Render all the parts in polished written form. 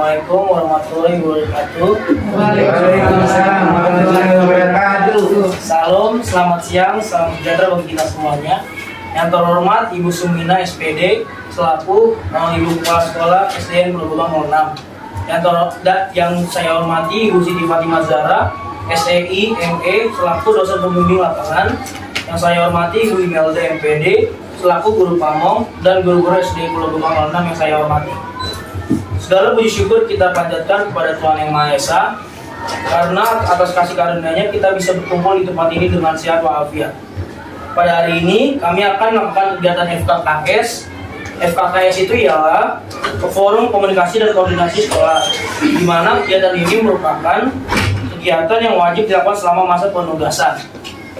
Assalamualaikum warahmatullahi wabarakatuh. Waalaikumsalam warahmatullahi wabarakatuh. Salam, selamat siang, salam sejahtera bagi kita semuanya. Yang terhormat Ibu Sumina SPD selaku Ibu Kepala Sekolah SDN Pulau Gebang 06. Yang saya hormati Ibu Siti Fatimah Zahra SEI ME selaku dosen pembimbing lapangan. Yang saya hormati Ibu Imelda MPD selaku guru pamong dan guru-guru SD Pulau Gebang 06 yang saya hormati. Segala puji syukur kita panjatkan kepada Tuhan Yang Maha Esa karena atas kasih karunia-Nya kita bisa berkumpul di tempat ini dengan sehat walafiat. Pada hari ini kami akan melakukan kegiatan FKKS. FKKS itu ialah Forum Komunikasi dan Koordinasi Sekolah, di mana kegiatan ini merupakan kegiatan yang wajib dilakukan selama masa penugasan.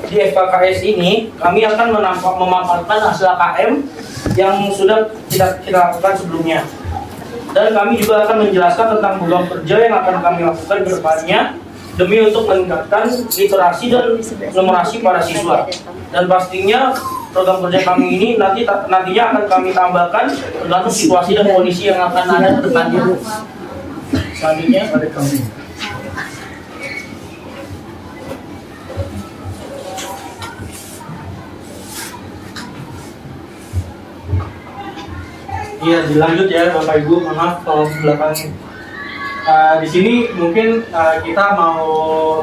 Di FKKS ini kami akan memaparkan hasil KM yang sudah kita lakukan sebelumnya. Dan kami juga akan menjelaskan tentang program kerja yang akan kami lakukan ke depannya demi untuk meningkatkan literasi dan numerasi para siswa. Dan pastinya program kerja kami ini nantinya akan kami tambahkan tergantung situasi dan kondisi yang akan ada ke depannya. Selanjutnya ada kami. Iya, dilanjut ya Bapak Ibu, maaf kalau belakang. Di sini mungkin kita mau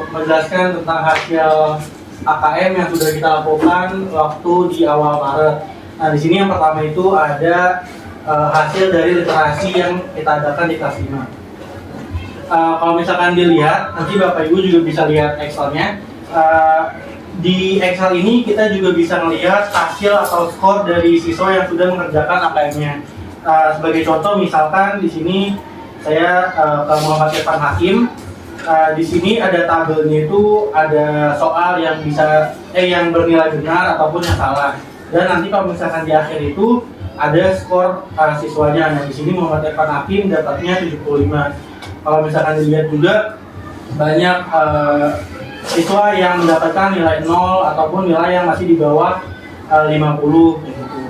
menjelaskan tentang hasil AKM yang sudah kita lakukan waktu di awal Maret. Nah, di sini yang pertama itu ada hasil dari literasi yang kita adakan di kelas 5. Kalau misalkan dilihat, nanti Bapak Ibu juga bisa lihat Excelnya. Di Excel ini kita juga bisa melihat hasil atau skor dari siswa yang sudah mengerjakan AKM-nya. Sebagai contoh, misalkan di sini saya Muhammad Irfan Hakim. Di sini ada tabelnya, itu ada soal yang yang bernilai benar ataupun yang salah. Dan nanti kalau misalkan di akhir itu ada skor siswanya. Nah, di sini Muhammad Irfan Hakim dapatnya 75. Kalau misalkan dilihat juga banyak siswa yang mendapatkan nilai 0 ataupun nilai yang masih di bawah 50 gitu.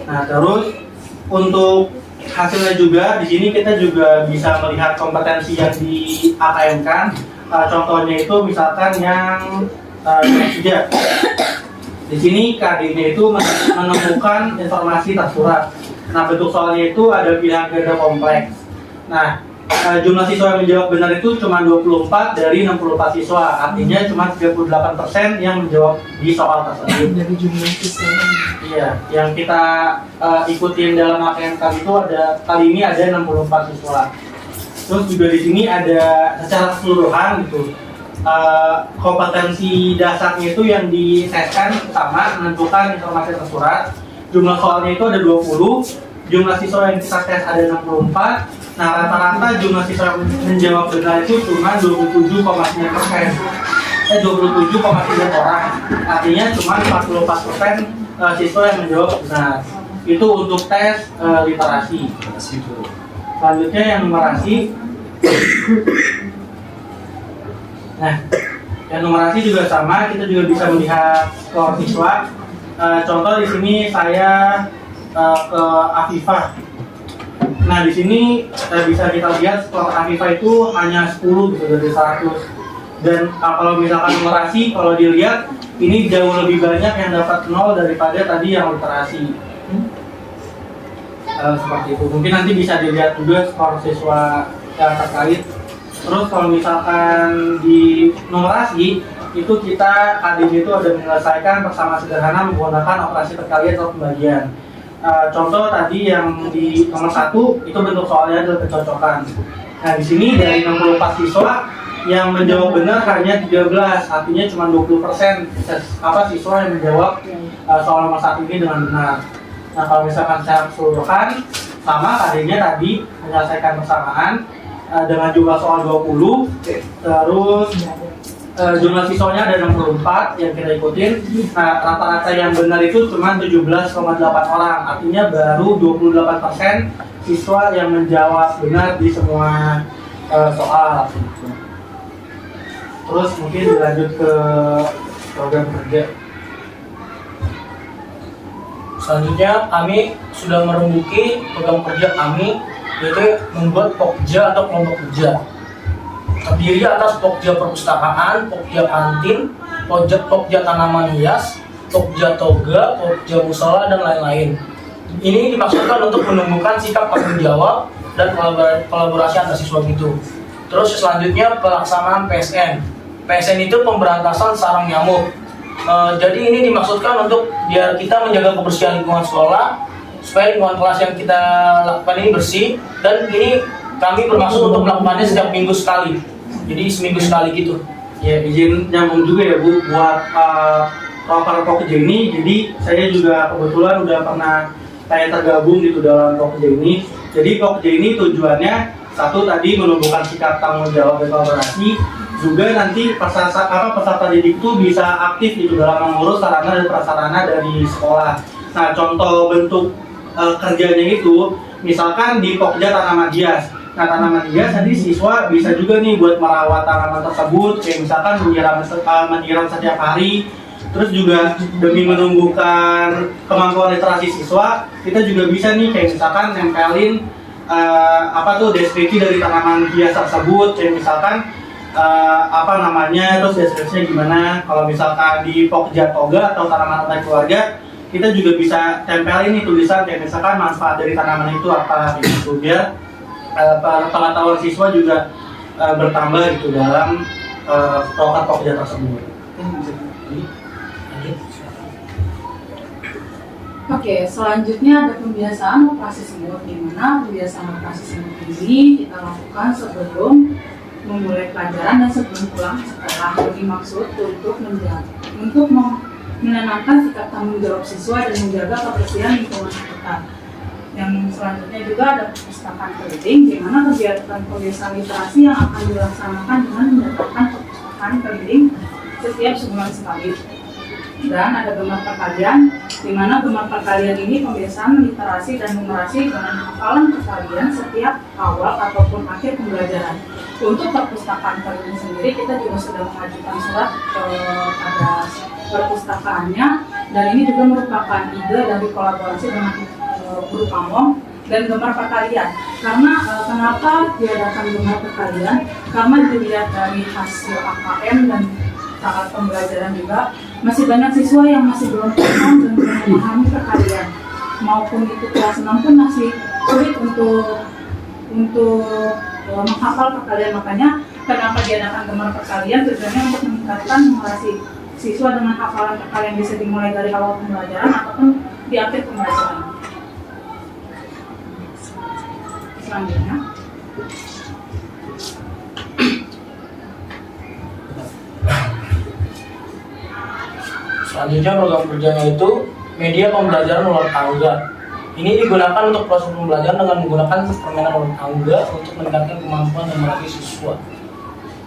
Nah, terus untuk hasilnya juga di sini kita juga bisa melihat kompetensi yang di AKM-kan. Contohnya itu misalkan yang tidak. Di sini KD-nya itu menemukan informasi tersurat. Nah, bentuk soalnya itu ada pilihan ganda kompleks. Nah, jumlah siswa yang menjawab benar itu cuma 24 dari 64 siswa. Artinya cuma 38% yang menjawab di soal tersebut. Dari jumlah siswa. Iya, yang kita ikutin dalam AKM itu kali ini ada 64 siswa. Terus juga di sini ada secara keseluruhan gitu. Kompetensi dasarnya itu yang diteskan sama menentukan informasi tersurat. Jumlah soalnya itu ada 20, jumlah siswa yang kita tes ada 64. Nah, rata-rata jumlah siswa yang menjawab benar itu cuma 27,9%. 27,9 orang. Artinya cuma 44% siswa yang menjawab benar. Itu untuk tes literasi. Selanjutnya yang numerasi. Nah, yang numerasi juga sama, kita juga bisa melihat skor siswa. Contoh di sini saya ke Afifah. Nah, di sini bisa kita lihat skor Afifah itu hanya 10 gitu dari 100. Dan kalau misalkan numerasi, kalau dilihat ini jauh lebih banyak yang dapat 0 daripada tadi yang literasi. Seperti itu. Mungkin nanti bisa dilihat juga skor siswa yang terkait. Terus kalau misalkan di numerasi itu kita KD itu ada menyelesaikan bersama sederhana menggunakan operasi perkalian atau pembagian. Contoh tadi yang di nomor 1 itu bentuk soalnya adalah kecocokan. Nah, di sini dari 64 siswa yang menjawab benar hanya 13, artinya cuma 20% siswa yang menjawab soal nomor 1 ini dengan benar. Nah, kalau misalkan secara keseluruhan sama KD-nya tadi menyelesaikan bersamaan dengan jumlah soal 20, terus jumlah siswanya ada 64 yang kita ikutin. Nah, rata-rata yang benar itu cuma 17,8 orang, artinya baru 28% siswa yang menjawab benar di semua soal. Terus mungkin dilanjut ke program kerja. Selanjutnya kami sudah merembuki program kerja kami yaitu membuat pokja atau kelompok kerja. Terdiri atas pokja perpustakaan, pokja kantin, pokja tanaman hias, pokja toga, pokja musola, dan lain-lain. Ini dimaksudkan untuk menumbuhkan sikap tanggung jawab dan kolaborasi antar siswa gitu. Terus selanjutnya pelaksanaan PSN. PSN itu pemberantasan sarang nyamuk. Jadi ini dimaksudkan untuk biar kita menjaga kebersihan lingkungan sekolah, supaya lingkungan kelas yang kita lakukan ini bersih, dan ini kami bermaksud untuk melakukannya setiap minggu sekali. Jadi seminggu sekali gitu. Ya, izin nyambung juga ya Bu buat para pokja ini. Jadi saya juga kebetulan udah pernah tergabung gitu dalam pokja ini. Jadi pokja ini tujuannya satu tadi menumbuhkan sikap tanggung jawab dan kolaborasi, juga nanti peserta didik itu bisa aktif gitu dalam mengurus sarana dan prasarana dari sekolah. Nah, contoh bentuk kerjanya itu misalkan di pokja tanaman hias. Nah, tanaman hias tadi siswa bisa juga nih buat merawat tanaman tersebut, kayak misalkan menyiram setiap hari. Terus juga demi menumbuhkan kemampuan literasi siswa, kita juga bisa nih kayak misalkan nempelin deskripsi dari tanaman hias tersebut, kayak misalkan terus deskripsinya gimana. Kalau misalkan di pokja toga atau tanaman antar keluarga, kita juga bisa tempelin nih tulisan kayak misalkan manfaat dari tanaman itu apa gitu, biar pengetahuan siswa juga bertambah gitu dalam program pokja tersebut. Oke, selanjutnya ada pembiasaan operasi semut, di mana pembiasaan operasi semut ini kita lakukan sebelum memulai pelajaran dan sebelum pulang sekolah. Yang dimaksud untuk menanamkan sikap tanggung jawab siswa dan menjaga kebersihan lingkungan sekitar. Yang selanjutnya juga ada perpustakaan keliling, di mana kegiatan pembiasaan literasi yang akan dilaksanakan dengan mendatangkan perpustakaan keliling setiap sebulan sekali. Dan ada gemar perkalian, di mana gemar perkalian ini pembiasaan literasi dan numerasi dengan hafalan perkalian setiap awal ataupun akhir pembelajaran. Untuk perpustakaan keliling sendiri, kita juga sudah mengajukan surat kepada perpustakaannya, dan ini juga merupakan ide dari kolaborasi dengan guru pamong dan gemar perkalian. Karena kenapa diadakan gemar perkalian? Karena dilihat dari hasil AKM dan saat pembelajaran juga, masih banyak siswa yang masih belum paham dan belum memahami perkalian, maupun itu kelas 6 pun masih sulit untuk menghafal perkalian. Makanya kenapa diadakan gemar perkalian, tujuannya untuk meningkatkan numerasi siswa dengan hafalan perkalian, bisa dimulai dari awal pembelajaran ataupun di akhir pembelajaran. Selanjutnya, program kerjanya itu media pembelajaran luar tangga. Ini digunakan untuk proses pembelajaran dengan menggunakan permainan luar tangga untuk meningkatkan kemampuan dan melatih siswa.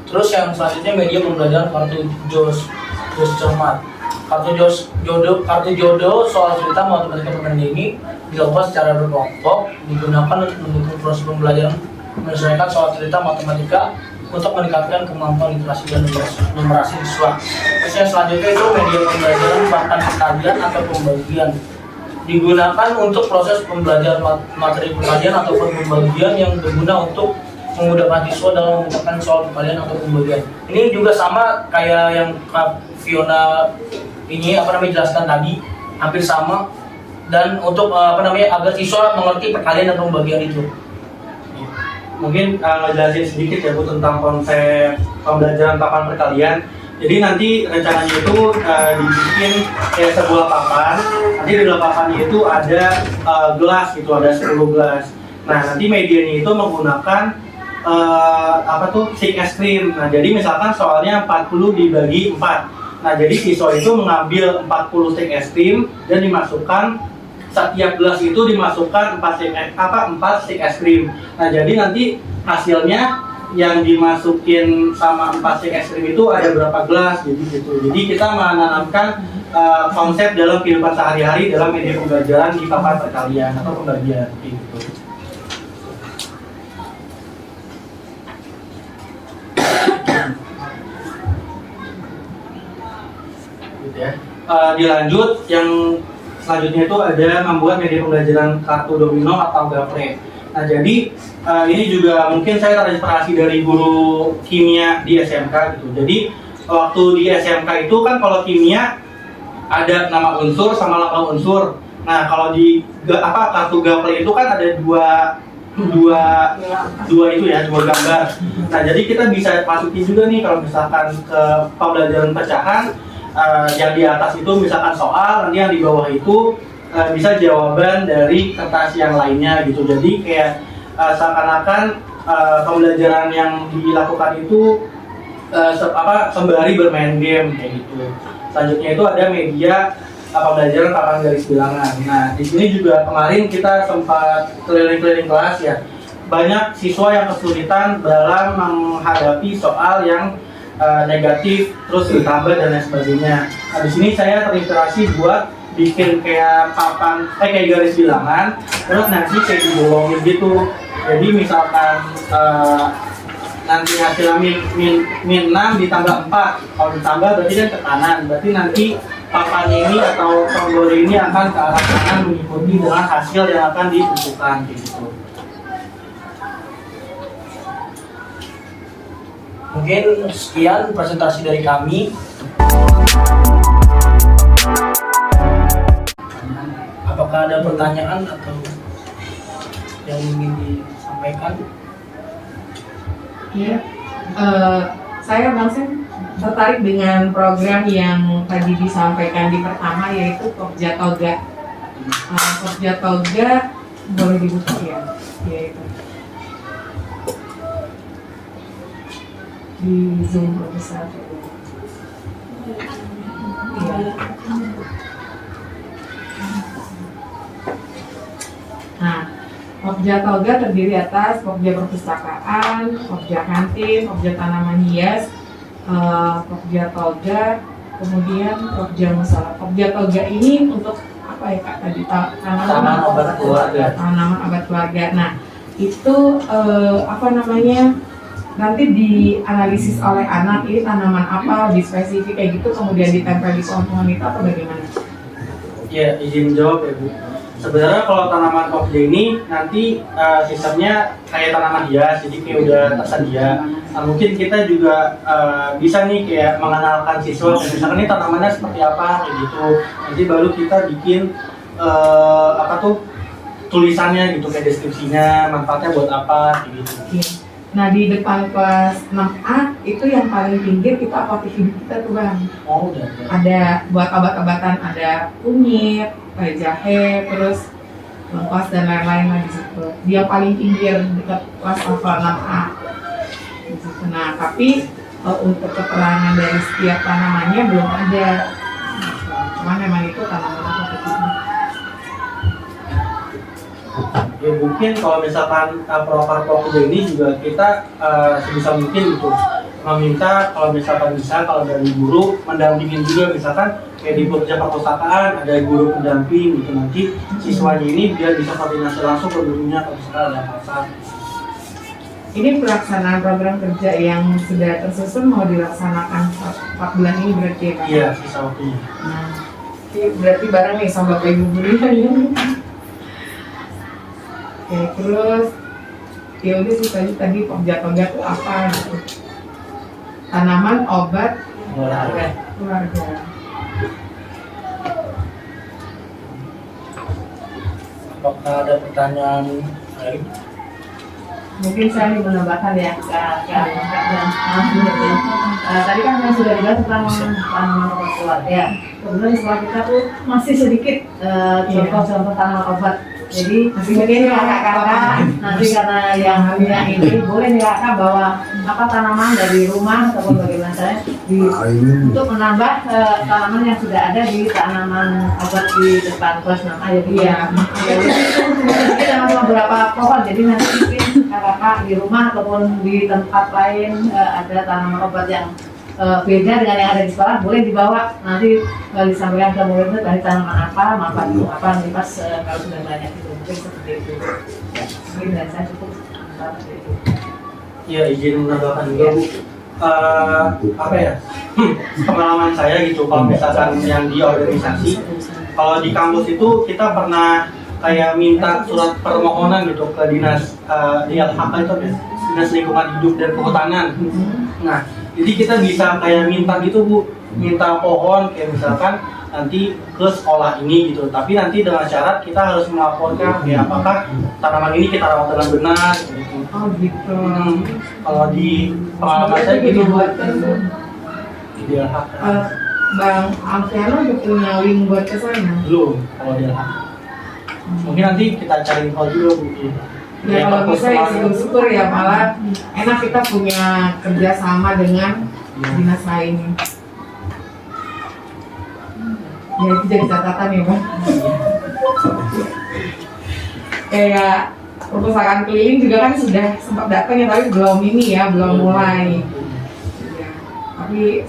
Terus yang selanjutnya media pembelajaran kartu jos cermat. Kartu jodoh soal cerita matematika permainan ini dilakukan secara berkelompok, digunakan untuk mendukung proses pembelajaran menyesuaikan soal cerita matematika untuk meningkatkan kemampuan literasi dan numerasi siswa. Terus yang selanjutnya itu media pembelajaran bahkan perkalian atau pembagian, digunakan untuk proses pembelajaran materi perkalian ataupun pembagian yang berguna untuk memudahkan siswa dalam memecahkan soal perkalian atau pembagian. Ini juga sama kayak yang Kak Fiona jelaskan tadi, hampir sama, dan untuk agar siswa mengerti perkalian dan pembagian itu. Mungkin ngejelasin sedikit ya Bu tentang konsep pembelajaran papan perkalian. Jadi nanti rencananya itu dibikin kayak sebuah papan. Nanti di dalam papannya itu ada gelas gitu, ada 10 gelas. Nah, nanti medianya itu menggunakan stick es krim. Nah, jadi misalkan soalnya 40 dibagi 4. Nah, jadi siswa itu mengambil 40 stick es krim dan dimasukkan, setiap gelas itu dimasukkan 4 stick es krim. Nah, jadi nanti hasilnya yang dimasukin sama 4 stick es krim itu ada berapa gelas, jadi gitu. Jadi kita menanamkan konsep dalam kehidupan sehari-hari dalam media pembelajaran di papan perkalian atau pembagian gitu. Dilanjut yang selanjutnya itu ada membuat media pembelajaran kartu domino atau gapre. Nah jadi ini juga mungkin saya terinspirasi dari guru kimia di SMK gitu. Jadi waktu di SMK itu kan kalau kimia ada nama unsur sama lambang unsur. Nah kalau di kartu gapel itu kan ada dua itu ya, dua gambar. Nah jadi kita bisa masukin juga nih kalau misalkan ke pembelajaran pecahan, yang di atas itu misalkan soal, nanti yang di bawah itu bisa jawaban dari kertas yang lainnya gitu. Jadi kayak seakan-akan pembelajaran yang dilakukan itu sembari bermain game kayak gitu. Selanjutnya itu ada media pembelajaran papan garis bilangan. Nah di sini juga kemarin kita sempat keliling-keliling kelas ya. Banyak siswa yang kesulitan dalam menghadapi soal yang negatif, terus ditambah dan lain sebagainya. Nah di sini saya terinspirasi buat bikin kayak kayak garis bilangan, terus nanti kayak dibolongin gitu. Jadi misalkan nanti hasilnya min 6 ditambah 4, kalau ditambah berarti kan ke kanan, berarti nanti papan ini atau tombol ini akan ke arah kanan mengikuti dengan hasil yang akan ditentukan gitu. Mungkin sekian presentasi dari kami. Apakah ada pertanyaan atau yang ingin disampaikan? Ya, saya Bang Sen tertarik dengan program yang tadi disampaikan di pertama, yaitu Pokja Toga. Pokja Toga boleh dibuka ya, yaitu di Zoom besar. Ya. Nah, Pokja Toga terdiri atas Pokja perpustakaan, Pokja kantin, Pokja tanaman hias, Pokja Toga, kemudian Pokja musala. Pokja Toga ini untuk apa ya Kak tadi? Tanaman obat keluarga. Tanaman obat keluarga. Nah, itu nanti dianalisis oleh anak ini tanaman apa, di spesifik kayak gitu, kemudian ditempel di pohon itu atau bagaimana? Ya, izin jawab ya Bu. Sebenarnya kalau tanaman pokja ini nanti sistemnya kayak tanaman hias, jadi kayak udah tersedia. Nah, mungkin kita juga bisa nih kayak mengenalkan siswa, misalkan ini tanamannya seperti apa kayak gitu. Nanti baru kita bikin tulisannya gitu, kayak deskripsinya, manfaatnya buat apa kayak gitu. Nah di depan kelas 6A itu yang paling pinggir itu apotek hidup kita tuh Bang. Oh udah. Ada buat obat-obatan, ada kunyit, jahe, terus lengkuas dan lain-lain lah di situ. Dia paling pinggir dekat kelas level 6A. Di situ. Nah tapi untuk keterangan dari setiap tanamannya belum ada. Cuman memang itu tanaman apotek hidup. Ya mungkin kalau misalkan proker pokja ini juga kita sebisa mungkin gitu meminta kalau misalkan bisa, kalau dari guru mendampingin juga, misalkan kayak di pokja perpustakaan ada guru pendamping gitu, nanti siswanya ini biar bisa koordinasi langsung ke gurunya kalau misalkan ada masalah. Ini pelaksanaan program kerja yang sudah tersusun mau dilaksanakan 4 bulan ini berarti ya Pak? Iya, sisa waktunya. Nah, berarti bareng nih sama Bapak Ibu guru ya. Oke, terus ya udah sih tadi Pokja Toga itu apa gitu. Tanaman obat keluarga. Apakah ada pertanyaan lain? Mungkin saya ingin menambahkan ya Kak tadi kan yang sudah dibahas tentang tanaman obat keluarga. Kemudian setelah kita tuh masih sedikit contoh-contoh tanaman obat. Jadi mungkin kakak-kakak nanti karena yang ini boleh nih kakak bawa tanaman dari rumah ataupun bagaimana saya untuk menambah tanaman yang sudah ada di tanaman obat di depan kelas 6A ya. Iya. Mungkin dengan beberapa pohon, jadi nanti mungkin kakak-kakak di rumah ataupun di tempat lain ada tanaman obat yang beda dengan yang ada di sekolah, boleh dibawa nanti disampaikan ke murid dari tanaman apa, manfaat apa, nanti pas kalau sudah banyak itu mungkin seperti itu. Ya, mungkin dari saya cukup seperti itu. Iya, izin menambahkan juga Bu. Pengalaman saya gitu, kalau misalkan yang di organisasi, kalau di kampus itu kita pernah kayak minta surat permohonan gitu ke dinas DLHK itu ada dinas lingkungan hidup dan kehutanan. Nah, jadi kita bisa kayak minta gitu Bu, minta pohon kayak misalkan nanti ke sekolah ini gitu. Tapi nanti dengan syarat kita harus melaporkan ya apakah tanaman ini kita rawat dengan benar gitu. Oh gitu. Kalau di pengalaman saya gitu Bu. Di DLHK. Bang Alfiano udah punya link buat ke sana? Belum kalau DLHK. Mungkin nanti kita cari info juga Bu. Ya kalau bisa ya syukur ya, malah enak kita punya kerjasama dengan dinas lainnya. Ya itu jadi catatan ya Bang. Kayak perpustakaan keliling juga kan sudah sempat datang ya, tapi belum ini ya, belum mulai. Ya, tapi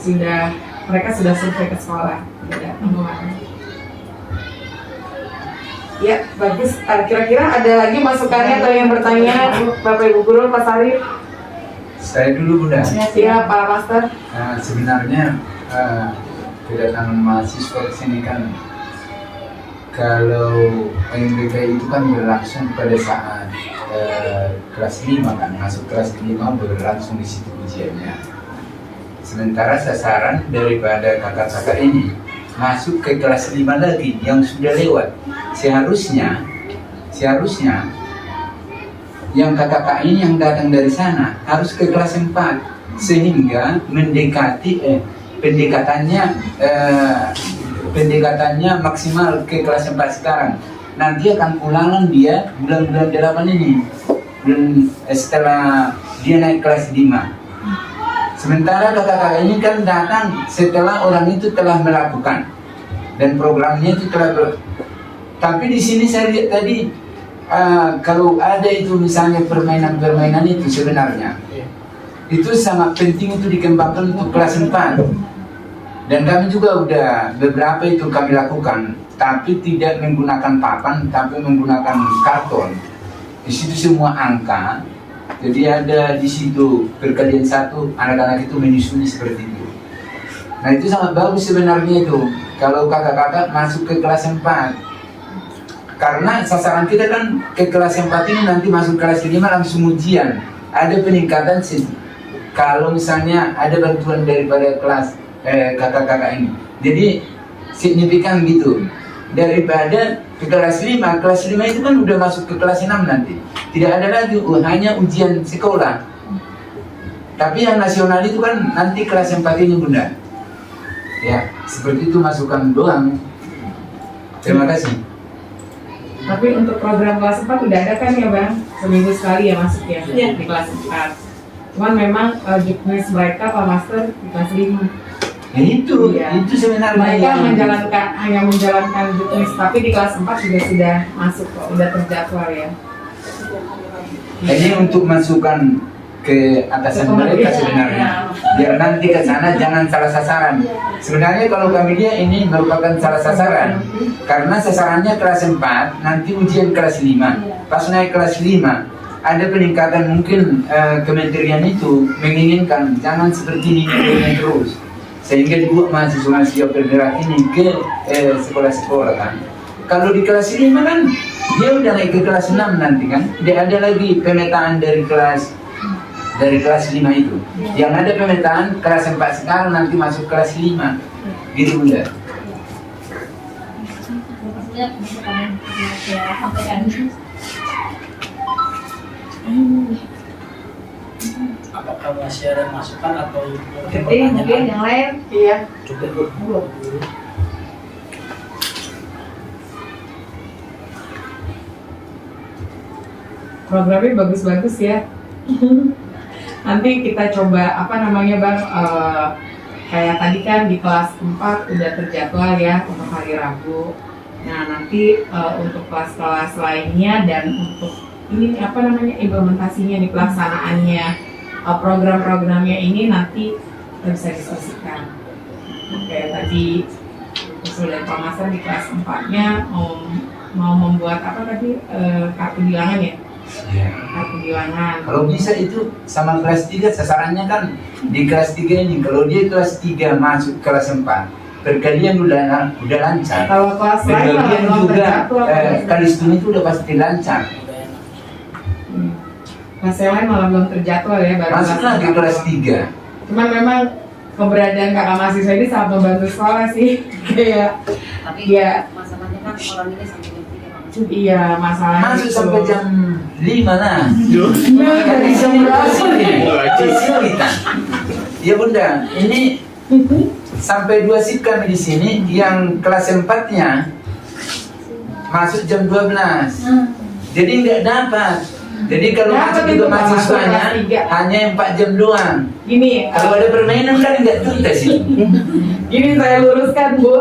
mereka sudah survei ke sekolah. Ya, ya bagus. Kira-kira ada lagi masukannya atau yang bertanya Bapak Ibu Guru, Pak Sarif? Saya dulu Bunda. Ya Pak Master. Nah, sebenarnya kedatangan mahasiswa ke sini kan, kalau PMBK itu kan berlangsung pada saat kelas 5 kan, masuk kelas 5 berlangsung di situ ujiannya. Sementara sasaran daripada kakak-kakak ini masuk ke kelas 5 lagi yang sudah lewat. Seharusnya yang kakak-kakak ini yang datang dari sana harus ke kelas 4 sehingga mendekati pendekatannya maksimal ke kelas 4 sekarang. Nanti akan ulangan dia bulan-bulan 8 ini, setelah dia naik kelas 5. Sementara kakak-kakak ini kan datang setelah orang itu telah melakukan dan programnya itu telah tapi di sini saya lihat tadi kalau ada itu misalnya permainan-permainan itu sebenarnya itu sangat penting itu dikembangkan untuk kelas 4. Dan kami juga udah beberapa itu kami lakukan, tapi tidak menggunakan papan, tapi menggunakan karton. Di situ semua angka, jadi ada di situ perkalian 1, anak-anak itu menyusuni seperti itu. Nah itu sangat bagus sebenarnya itu, kalau kakak-kakak masuk ke kelas 4. Karena sasaran kita kan ke kelas 4 ini nanti masuk kelas 5 langsung ujian. Ada peningkatan sih, kalau misalnya ada bantuan daripada kelas kakak-kakak ini. Jadi signifikan gitu. Daripada ke kelas 5 itu kan udah masuk ke kelas 6 nanti. Tidak ada lagi hanya ujian sekolah. Tapi yang nasional itu kan nanti kelas 4 ini Bunda. Ya, seperti itu masukan doang. Terima kasih. Tapi untuk program kelas 4 udah ada kan ya Bang? Seminggu sekali ya masuk ya, di kelas 4. Cuman memang juknis mereka Pak Master di kelas 5. Ya itu sebenarnya mereka hanya menjalankan juknis, tapi di kelas 4 juga sudah masuk kok, udah terjadwal ya. Ini untuk masukan ke atasan mereka sebenarnya, biar nanti ke sana jangan salah sasaran. Sebenarnya kalau kami dia ini merupakan salah sasaran, karena sasarannya kelas 4, nanti ujian kelas 5. Pas naik kelas 5, ada peningkatan mungkin kementerian itu menginginkan jangan seperti ini terus. Sehingga dibuat mahasiswa-mahasiswa bergerak ini ke sekolah-sekolah kan. Kalau di kelas 5 kan dia udah naik ke kelas 6 nanti kan. Dia ada lagi pemetaan dari kelas 5 itu. Yang ada pemetaan kelas 4 sekarang nanti masuk kelas 5. Gitu Bunda. Apakah masih ada masukan atau Mungkin yang lain. Iya. cukup? Programnya bagus-bagus ya. Nanti kita coba Bang, kayak tadi kan di kelas 4 udah terjadwal ya untuk hari Rabu. Nah nanti untuk kelas-kelas lainnya dan untuk ini implementasinya nih, pelaksanaannya program-programnya ini nanti kita bisa diskusikan. Kayak tadi usul dari Pak Master di kelas 4-nya mau membuat kartu bilangan ya? Ya. Kartu bilangan. Kalau bisa itu sama kelas 3 sasarannya kan di kelas 3 ini. Kalau dia kelas 3 masuk kelas 4, perkalian udah lancar. Kalau kelas lain malah Perkalian belum juga terjadwal. kalistung itu udah pasti lancar. Kelas yang lain malah belum terjadwal ya, baru Masuklah ke kelas 3. Cuman memang keberadaan kakak mahasiswa ini sangat membantu sekolah sih. Kayak Tapi ya, masalahnya kan orang ini sampai jam 3 Pak. iya masalahnya Masuk itu. sampai jam 5 lah. Nah, dari jam berapa? Kesulitan. Ya Bunda, ini sampai 2 shift kami di sini, yang kelas 4-nya masuk jam 12. Jadi nggak dapat. Jadi kalau Dapat masuk itu, juga Pak, mahasiswanya masuk kelas 3. hanya 4 jam doang. Gini, Kalau ada permainan kan nggak tuntas ini. gini saya luruskan Bu.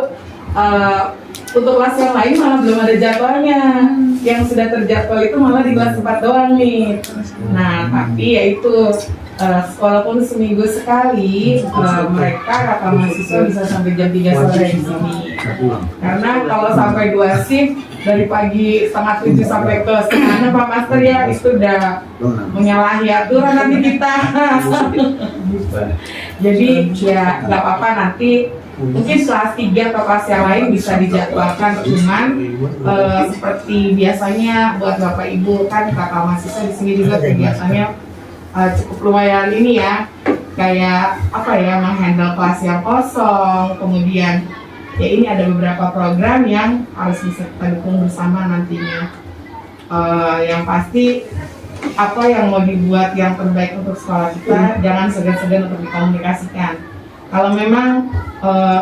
Untuk kelas yang lain malah belum ada jadwalnya. Yang sudah terjadwal itu malah di kelas 4 doang nih. Nah, tapi ya itu walaupun seminggu sekali mereka kakak mahasiswa bisa sampai jam 3 sore di sini. Karena kalau sampai 2 shift dari pagi setengah 7 sampai ke setengah 6 Pak Master ya itu udah menyalahi aturan nanti kita. Jadi ya nggak apa-apa nanti mungkin kelas 3 atau kelas yang lain bisa dijadwalkan, cuman seperti biasanya buat Bapak Ibu kan kakak mahasiswa di sini juga kegiatannya cukup lumayan ini ya, kayak apa ya, menghandle kelas yang kosong, kemudian ya ini ada beberapa program yang harus bisa kita dukung bersama nantinya. Yang pasti apa yang mau dibuat yang terbaik untuk sekolah kita jangan segan-segan untuk dikomunikasikan. Kalau memang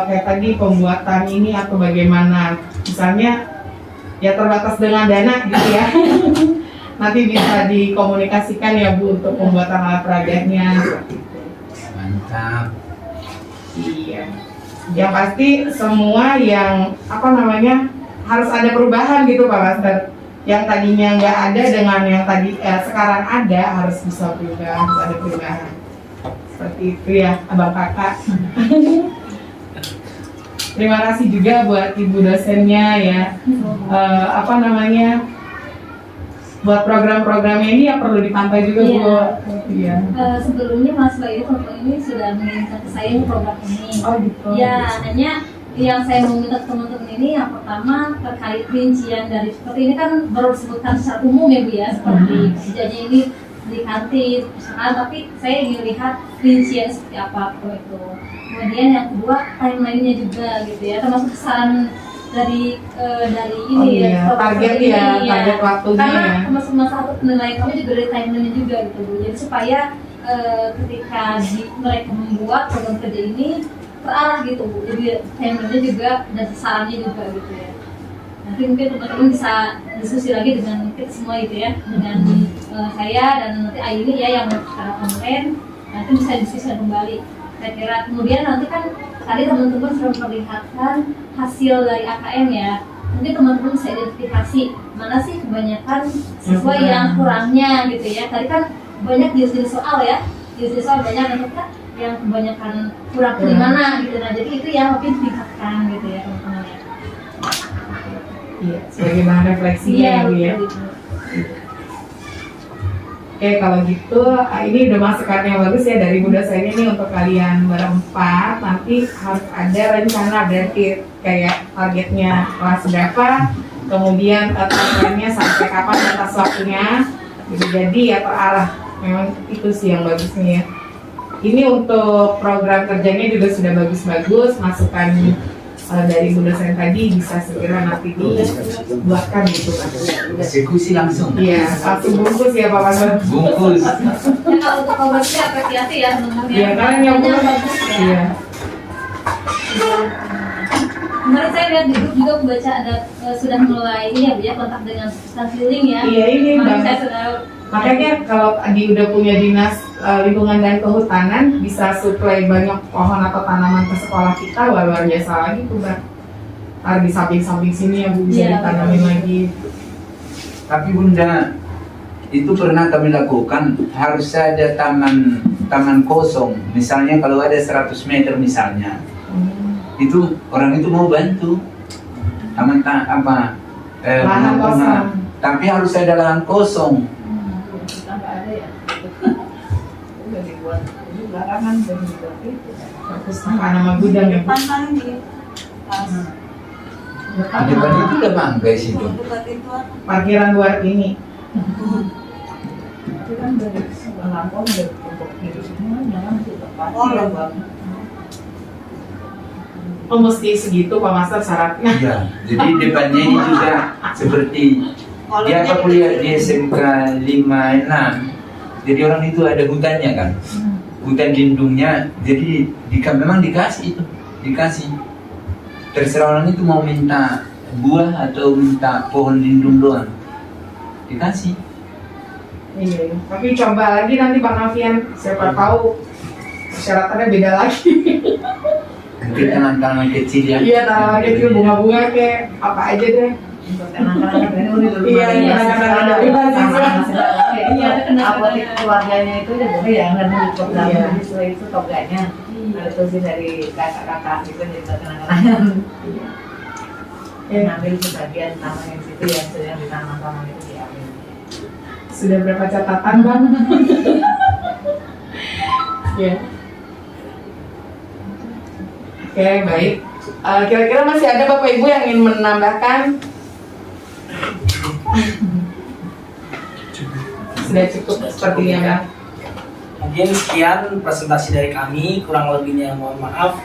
kayak tadi pembuatan ini atau bagaimana, misalnya ya terbatas dengan dana gitu ya, nanti bisa dikomunikasikan ya Bu untuk pembuatan alat peraganya. Mantap. Iya. Yang pasti semua yang apa namanya harus ada perubahan gitu Pak Master. Yang tadinya nggak ada dengan yang tadi sekarang ada harus bisa berubah, harus ada perubahan. Seperti itu ya abang kakak. Terima kasih juga buat ibu dosennya ya. Apa namanya, buat program-programnya ini ya perlu dipantau juga Bu. Iya. Sebelumnya Mas Bayu ini sudah menginginkan ke saya program ini. Oh gitu. Ya, hanya yang saya mau minta ke teman-teman ini yang pertama terkait rincian dari seperti ini kan baru disebutkan secara umum ya Bu ya, seperti kerjanya ini di kantin, misalkan, tapi saya ingin lihat rincian seperti apa itu. Kemudian yang kedua timeline-nya juga gitu ya, termasuk saran dari ini iya. Target ini, ya, target waktunya karena ya. termasuk satu penilaian kami juga dari timeline-nya juga gitu Bu. Jadi supaya ketika mereka membuat program kerja ini terarah gitu Bu. Jadi timeline-nya juga dan sarannya juga gitu ya. Nanti mungkin teman-teman bisa diskusi lagi dengan kita semua gitu ya, dengan saya dan nanti Aini ya yang secara konten, nanti bisa diskusi kembali. Saya kira kemudian nanti kan tadi teman-teman sudah memperlihatkan hasil dari AKM ya, nanti teman-teman bisa identifikasi mana sih kebanyakan siswa yang kurangnya gitu ya. Tadi kan banyak jenis-jenis soal ya, jenis-jenis soal banyak, nanti kan yang kebanyakan kurang di mana gitu. Nah jadi itu yang lebih ditingkatkan gitu ya teman-teman ya. Iya, sebagai bahan refleksinya ya Bu ya. betul. Oke, kalau gitu ini udah masukan yang bagus ya dari Bu dosen ini untuk kalian berempat. Nanti harus ada rencana, berarti kayak targetnya kelas berapa, kemudian timeline-nya sampai kapan batas waktunya. Jadi ya terarah. Memang itu sih yang bagusnya ya. Ini untuk program kerjanya juga sudah bagus-bagus, masukan dari Bu dosen tadi bisa segera nanti dibuatkan gitu Pak. Eksekusi langsung. Iya, langsung bungkus ya Pak Master. Bungkus. Ya kalau untuk programnya apresiasi ya teman-teman Iya, karena yang Banyak punya bagus ya. Iya. Kemarin saya lihat di grup juga membaca ada sudah mulai ini ya Bu ya, kontak dengan staff healing ya. Iya, ini Kemarin Bang. saya sudah Makanya kalau udah punya dinas lingkungan dan kehutanan bisa suplai banyak pohon atau tanaman ke sekolah kita, wah, luar biasa lagi tuh Bang. Ntar di samping-samping sini ya Bu bisa Iya, ditanamin betul. lagi. Tapi Bunda, itu pernah kami lakukan, harus ada taman kosong. Misalnya kalau ada 100 meter misalnya, itu orang itu mau bantu taman Lahan kosong. tapi harus ada lahan kosong. Kita nggak ada ya. Udah dibuat juga kan dari itu. Perpustakaan sama gudang ya Bu. Depan paling di Di depan itu udah bangga sih tuh. Parkiran luar ini. Tapi kan dari lampau dari untuk hidup semua jangan tidak banget. Oh mesti segitu Pak Master syaratnya. Iya, jadi depannya ini juga seperti dia apa kuliah di SMK 56. Jadi orang itu ada hutannya kan, hutan lindungnya. Jadi memang dikasih itu, dikasih. Terserah orang itu mau minta buah atau minta pohon lindung doang, dikasih. Iya, tapi coba lagi nanti Bang Alfian, siapa tahu persyaratannya beda lagi. Mungkin tanaman kecil ya. Iya, tanaman kecil, bunga-bunga kayak apa aja deh. Untuk anak-anak dari dulu dulu. Iya, iya, anak-anak dari mahasiswa. Iya, apotek keluarganya itu ya boleh ya nggak nutup Iya. dalam mahasiswa itu toganya. Ada tuh sih dari kakak-kakak gitu jadi kenangan-kenangan. Ngambil sebagian taman yang situ yang sedang ditanam-tanam itu diambil. Sudah berapa catatan Bang? Iya. Oke, baik. Kira-kira masih ada Bapak Ibu yang ingin menambahkan? Sudah cukup sepertinya Bang. Mungkin sekian presentasi dari kami, kurang lebihnya mohon maaf.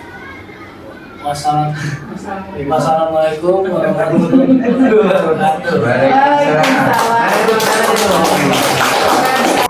Wassalamualaikum warahmatullahi wabarakatuh. Waalaikumsalam. Waalaikumsalam.